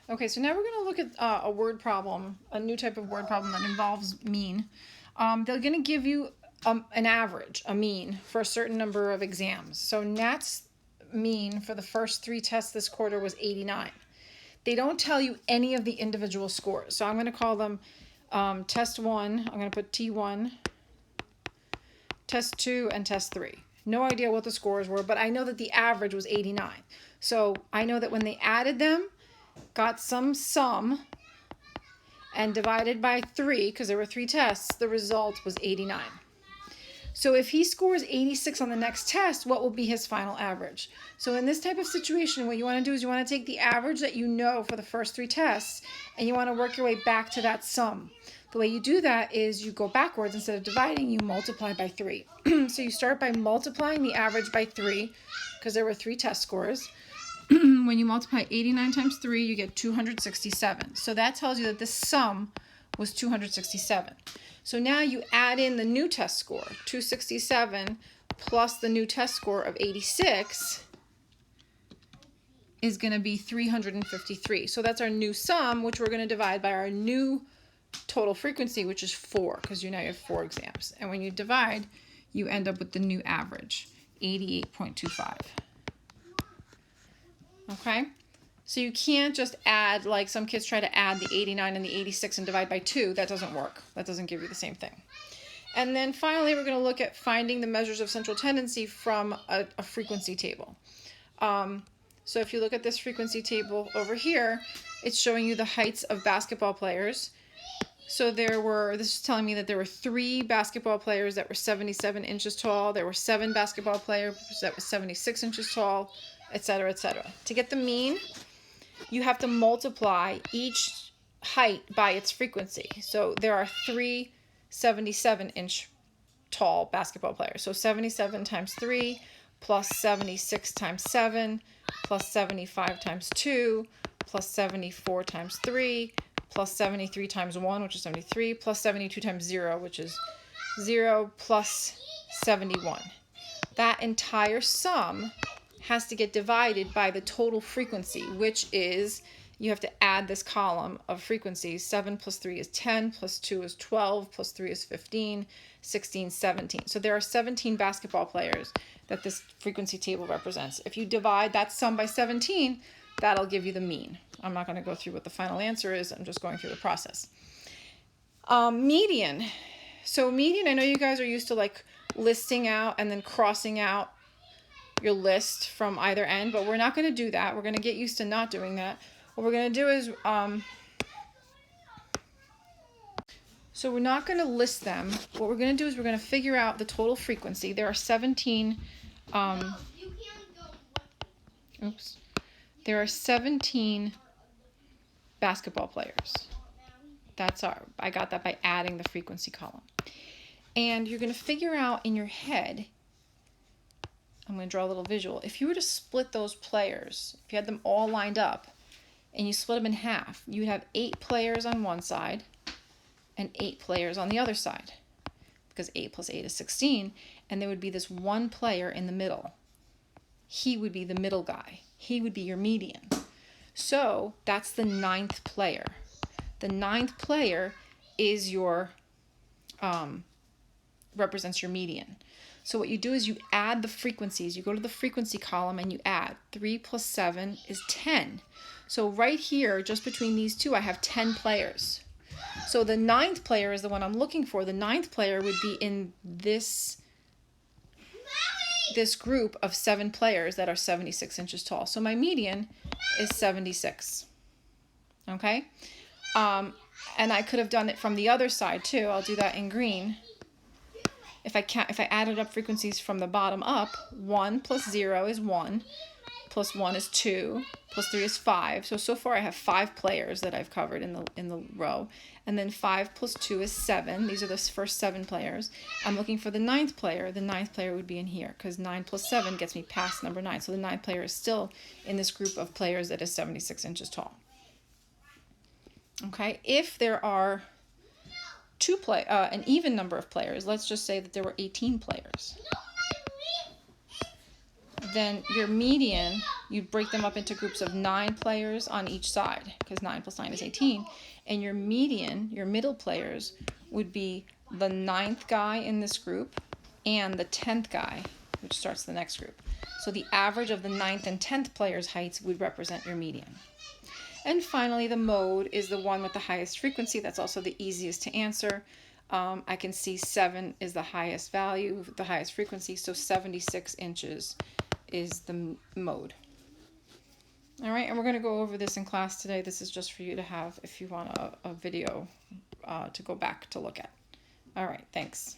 Okay, so now we're going to look at a word problem, a new type of word problem that involves mean. They're going to give you an average, a mean, for a certain number of exams. So Nat's mean for the first 3 tests this quarter was 89. They don't tell you any of the individual scores. So I'm going to call them test 1, I'm going to put T1, test 2, and test 3. No idea what the scores were, but I know that the average was 89. So I know that when they added them, got some sum, and divided by 3, because there were 3 tests, the result was 89. So if he scores 86 on the next test, what will be his final average? So in this type of situation, what you want to do is you want to take the average that you know for the first 3 tests, and you want to work your way back to that sum. The way you do that is you go backwards. Instead of dividing, you multiply by 3. So you start by multiplying the average by 3, because there were 3 test scores. When you multiply 89 times 3, you get 267. So that tells you that the sum was 267. So now you add in the new test score, 267 plus the new test score of 86 is going to be 353. So that's our new sum, which we're going to divide by our new total frequency, which is 4, because you have 4 exams. And when you divide, you end up with the new average, 88.25. Okay? So you can't just add, like some kids try to add the 89 and the 86 and divide by 2. That doesn't work. That doesn't give you the same thing. And then finally, we're going to look at finding the measures of central tendency from a frequency table. So if you look at this frequency table over here, it's showing you the heights of basketball players. So this is telling me that there were 3 basketball players that were 77 inches tall. There were 7 basketball players that were 76 inches tall, etc., etc. To get the mean, you have to multiply each height by its frequency. So there are 3 77-inch tall basketball players. So 77 times 3 plus 76 times 7 plus 75 times 2 plus 74 times 3 plus 73 times 1, which is 73, plus 72 times 0, which is 0, plus 71. That entire sum has to get divided by the total frequency, which is, you have to add this column of frequencies. 7 plus 3 is 10, plus 2 is 12, plus 3 is 15, 16, 17. So there are 17 basketball players that this frequency table represents. If you divide that sum by 17, that'll give you the mean. I'm not going to go through what the final answer is. I'm just going through the process. Median. So median, I know you guys are used to like listing out and then crossing out your list from either end, but we're not going to do that. We're going to get used to not doing that. What we're going to do is, so we're not going to list them. What we're going to do is we're going to figure out the total frequency. There are 17, there are 17 basketball players. I got that by adding the frequency column. And you're going to figure out in your head, I'm going to draw a little visual. If you were to split those players, if you had them all lined up and you split them in half, you would have 8 players on one side and 8 players on the other side, because 8 plus 8 is 16, and there would be this one player in the middle. He would be the middle guy. He would be your median. So that's the 9th player. The 9th player is your, represents your median. So what you do is you add the frequencies. You go to the frequency column and you add. 3 plus 7 is 10. So right here, just between these two, I have 10 players. So the 9th player is the one I'm looking for. The 9th player would be in this group of 7 players that are 76 inches tall. So my median is 76. Okay? And I could have done it from the other side too. I'll do that in green. If I added up frequencies from the bottom up, 1 plus 0 is 1, plus 1 is 2, plus 3 is 5. So far I have 5 players that I've covered in the row. And then 5 plus 2 is 7. These are the first 7 players. I'm looking for the 9th player. The 9th player would be in here, because 9 plus 7 gets me past number 9. So the 9th player is still in this group of players that is 76 inches tall. Okay, if there are an even number of players, let's just say that there were 18 players. then your median, you'd break them up into groups of 9 players on each side, because 9 plus 9 is 18. And your median, your middle players, would be the 9th guy in this group and the 10th guy, which starts the next group. So the average of the 9th and 10th players' heights would represent your median. And finally, the mode is the one with the highest frequency. That's also the easiest to answer. I can see 7 is the highest value, the highest frequency, so 76 inches is the mode. All right, and we're going to go over this in class today. This is just for you to have if you want a video to go back to look at. All right, thanks.